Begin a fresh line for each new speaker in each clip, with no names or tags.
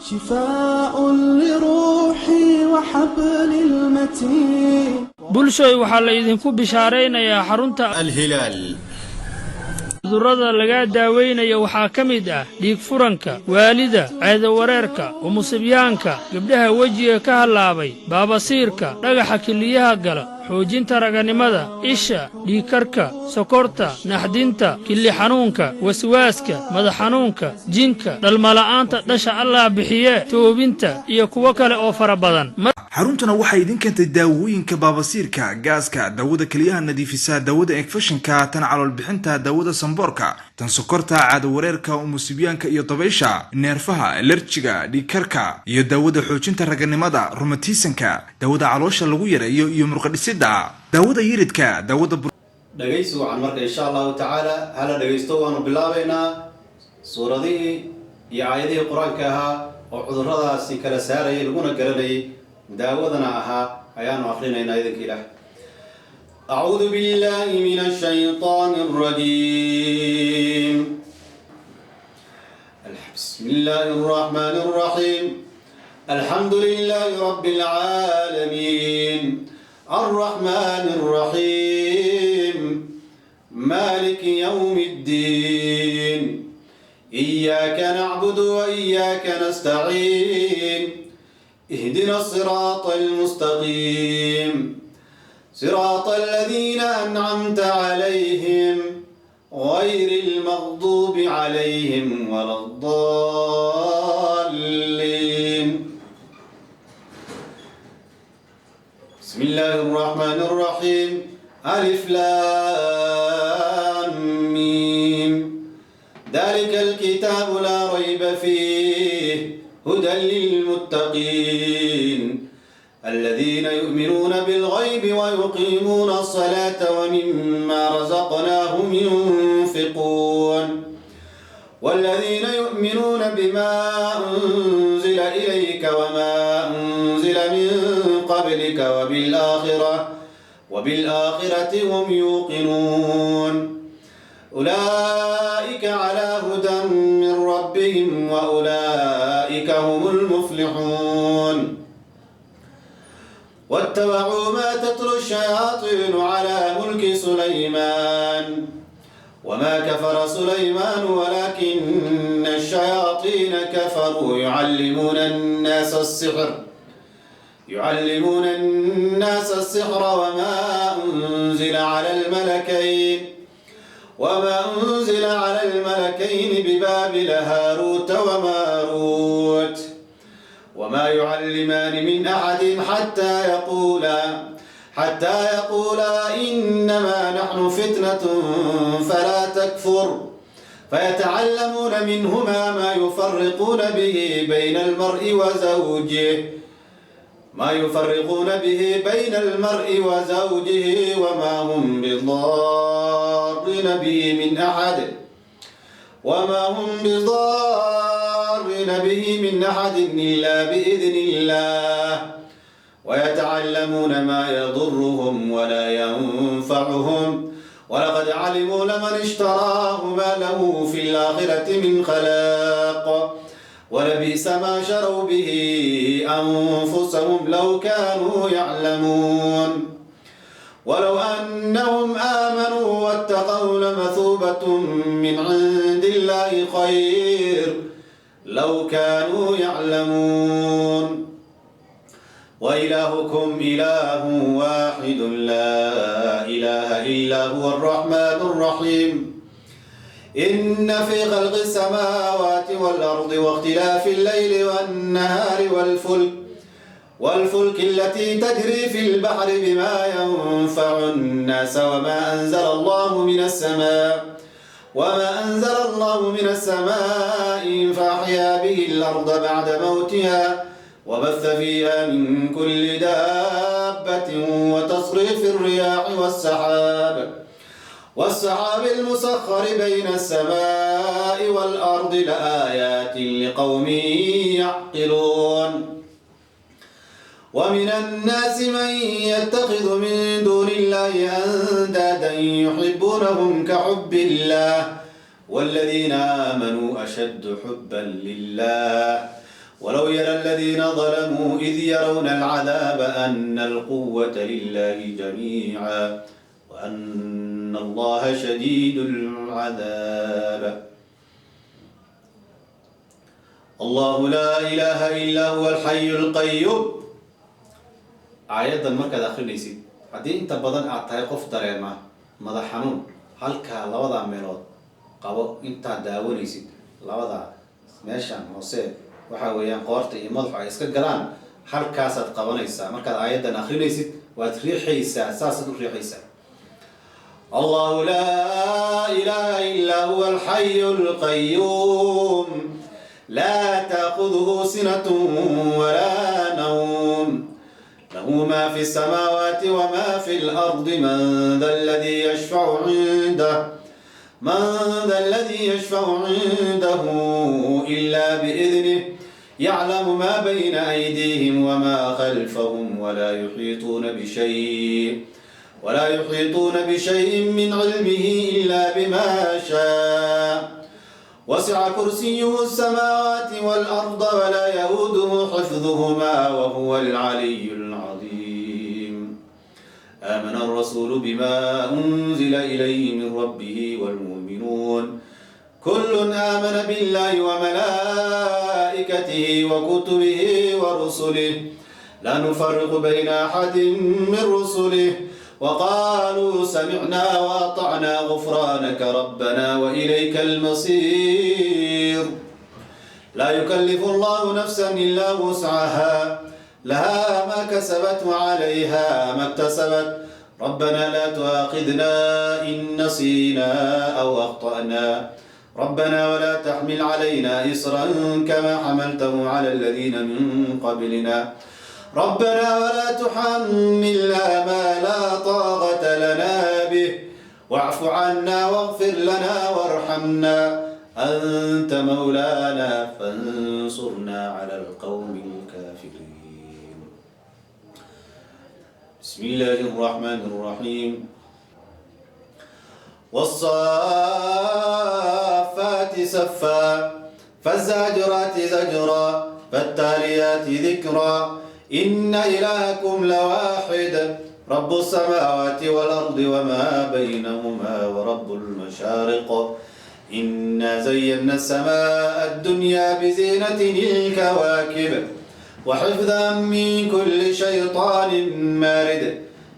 شفاء لروحي وحبل المتين.
bulshoy waxaa la idinku bishaaraynayaa xarunta
الهلال.
cudurrada laga daaweynayo waxaa ka mid ah dhiig furanka, waalida, caado wareerka, umusibyaanka, gabdhaha wejiga ka halaabay, baabasiirka, dhagaxa kiliyaha gala, xoojinta raganimada, isha, dhiigkarka, sokorta, naxdinta, kili xanuunka, waswaaska, madax xanuunka, jinka, dhalmala'aanta dhasha Allah bixiye, toobinta iyo kuwo kale oo fara badan.
xaruntuna waxay idin keentay daawooyinka baabasiirka, gaaska, daawada kaliyaha nadiifisa, daawada infekshanka, tan calool bixinta, daawada samboorka, tan sokorta, caado wareerka, umusibyaanka iyo dabaysha, neerfaha, alerjiga, dhiigkarka iyo daawada xoojinta raganimada, rumatiisanka, daawada caloosha lagu yareeyo iyo murqadhisida, daawada yiridka, daawada
dhageysi waxaan marka insha allahu tacaala hala dhageysto waanu bilaabaynaa suuradihii iyo aayadihii qur-aanka ahaa oo cudurradaasi kala saarayay laguna garanayay daawadana ahaa ayaanu akhrinaynaa idinka ilaah أعوذ بالله من الشيطان الرجيم بسم الله الرحمن الرحيم الحمد لله رب العالمين الرحمن الرحيم مالك يوم الدين إياك نعبد وإياك نستعين اهدنا الصراط المستقيم صراط الذين أنعمت عليهم غير المغضوب عليهم ولا الضالين بسم الله الرحمن الرحيم ألف لام ميم ذلك الكتاب لا ريب فيه هدى للمتقين الذين يؤمنون بالغيب ويقيمون الصلاة ومما رزقناهم ينفقون والذين يؤمنون بما أنزل إليك وما أنزل من قبلك وبالآخرة هم يوقنون أولئك على هدى من ربهم وأولئك هم المفلحون واتبعوا ما تتلو الشياطين على ملك سليمان وما كفر سليمان ولكن الشياطين كفروا يعلمون الناس السحر وما أنزل على الملكين ببابل هاروت وماروت وما يعلمان من أحد حتى يقولا إنما نحن فتنة فلا تكفر فيتعلمون منهما ما يفرقون به بين المرء وزوجه وما هم بضارين به من أحد إلا بإذن الله ويتعلمون ما يضرهم ولا ينفعهم ولقد علموا لمن اشتراه ما له في الآخرة من خلاق ولبئس ما شروا به أنفسهم لو كانوا يعلمون ولو أنهم آمنوا واتقوا لمثوبة من عند الله خير لو كانوا يعلمون وإلهكم إله واحد لا إله إلا هو الرحمن الرحيم إن في خلق السماوات والأرض واختلاف الليل والنهار والفلك التي تجري في البحر بما ينفع الناس وما أنزل الله من السماء فأحيا به الأرض بعد موتها وبث فيها من كل دابة وتصريف الرياح والسحاب المسخر بين السماء والأرض لآيات لقوم يعقلون ومن الناس من يتخذ من دون الله أندادا يحبونهم كحب الله والذين آمنوا أشد حبا لله ولو الذين ظلموا إذ يرون العذاب أن القوة لله جميعا وأن الله شديد العذاب. الله لا إله إلا هو الحي القيوم. آيادا مركز آخر نيسي هدي انت بدن أعطاي قف دريما ماذا حنون هلكا لوضع ميلود قابو انت داونيسي لوضع ماشان موسيقى waxa weeyaan qoorta iyo madaxa ay iska galaan halkaasaad qabanaysaa markaad aayadan akhrinaysid waad riixaysaa saasaad u riixaysaa. الله لا إله إلا هو الحي القيوم لا تأخذه سنة ولا نوم له ما في السماوات وما في الأرض من ذا الذي يشفع عنده إلا بإذنه يعلم ما بين أيديهم وما خلفهم ولا يحيطون بشيء من علمه إلا بما شاء وسع كرسيه السماوات والأرض ولا يؤوده حفظهما وهو العلي العظيم. آمن الرسول بما أنزل إليه من ربه والمؤمنون كل آمن بالله وملائكته وكتبه ورسله لا نفرق بين أحد من رسله وقالوا سمعنا وأطعنا غفرانك ربنا وإليك المصير. لا يكلف الله نفسا إلا وسعها لها ما كسبت وعليها ما اكتسبت ربنا لا تؤاخذنا إن نسينا أو أخطأنا ربنا ولا تحمل علينا إصرا كما حملته على الذين من قبلنا ربنا ولا تحملنا ما لا طاقة لنا به واعف عنا واغفر لنا وارحمنا أنت مولانا فانصرنا على القوم الكافرين. بسم الله الرحمن الرحيم. والصافات صفا فالزاجرات زجرا فالتاليات ذكرا إن إلهكم لواحد رب السماوات والأرض وما بينهما ورب المشارق إنا زينا السماء الدنيا بزينة الكواكب وحفظا من كل شيطان مارد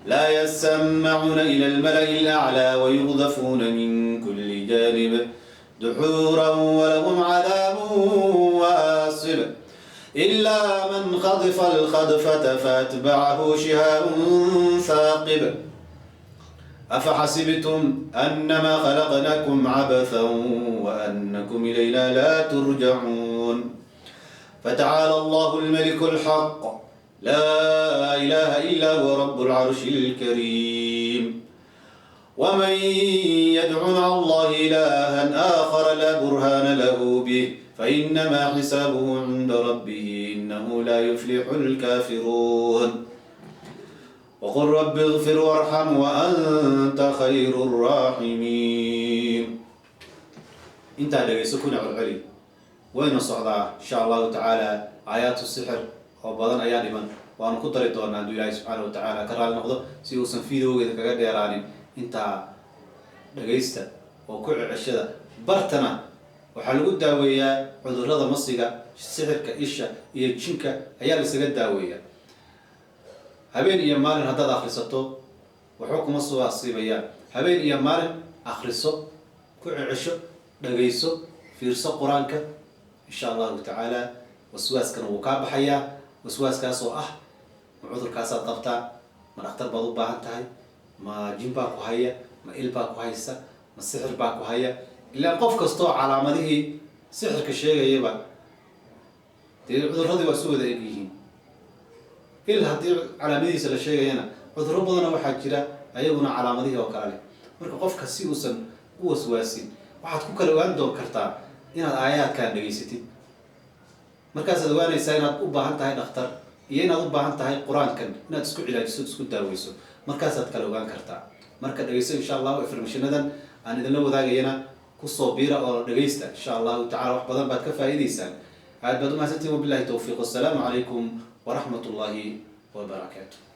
لا يسمعون إلى الملأ الأعلى ويغذفون من كل جانب دحورا ولهم عذاب واصب إلا من خطف الخطفة فأتبعه شهاب ثاقب أفحسبتم أنما خلقناكم عبثا وأنكم إلينا لا ترجعون. فتعالى الله الملك الحق لا إله إلا هو رب العرش الكريم. ومن يدع مع الله إلها آخر لا برهان له به فإنما حسابه عند ربه إنه لا يفلح الكافرون. وقل رب اغفر وارحم وأنت خير الراحمين. انت على سكون العلي وين الصعداء إن شاء الله تعالى آيات السحر وبدن أيام من وأنا كنت ريتون عند الله سبحانه وتعالى كرال نقضه سيوسن في ذوق إذا كجد يراني انت دقيست وكل عشرة برتنا وحلقوا الداوية عذر هذا مصيقة السحر كإيشة يجينك أيام السجد الداوية هبين إيمان هذا داخل سطو وحكم الصوا الصيبية هبين إيمان آخر الصو كل عشرة دقيسو في رصة قرآنك إن شاء الله تعالى وسواس كانوا وكاب حياة وسواس كاسو عذر كاسات قبطة ما نختار بضو باهنتهاي ما جيم باكو هيا ما إل باكو هيسا ما السحر باكو هيا إلا قف كستو على مده سحر كشيء يبا عذر هذي وسوء ذا يجيهم إلا هدي على مده سلا شيء هنا عذر ربنا واحد كده أيقونا على مده وكاله مرك قف كسيوسن وسواسين واحد كوكل وعنده كرتا إن الآيات كان دقيستي مركز دواني ساينات أباهنتهاي نختار يينا أباهنتهاي القرآن كان إنها تسكو علاج تسكو داويسو مركزات كالوغان كرتا مركز دقيسو إن شاء الله وإفرمشندن أن إذا لو ذاك ينا كصو بيرا أو دقيستا إن شاء الله تعالى وحبضان بعد كفايديسان aad baad u mahadsantihiin wabillahi towfiiq. wassalaamu calaykum waraxmat ullaahi wabarakaatu.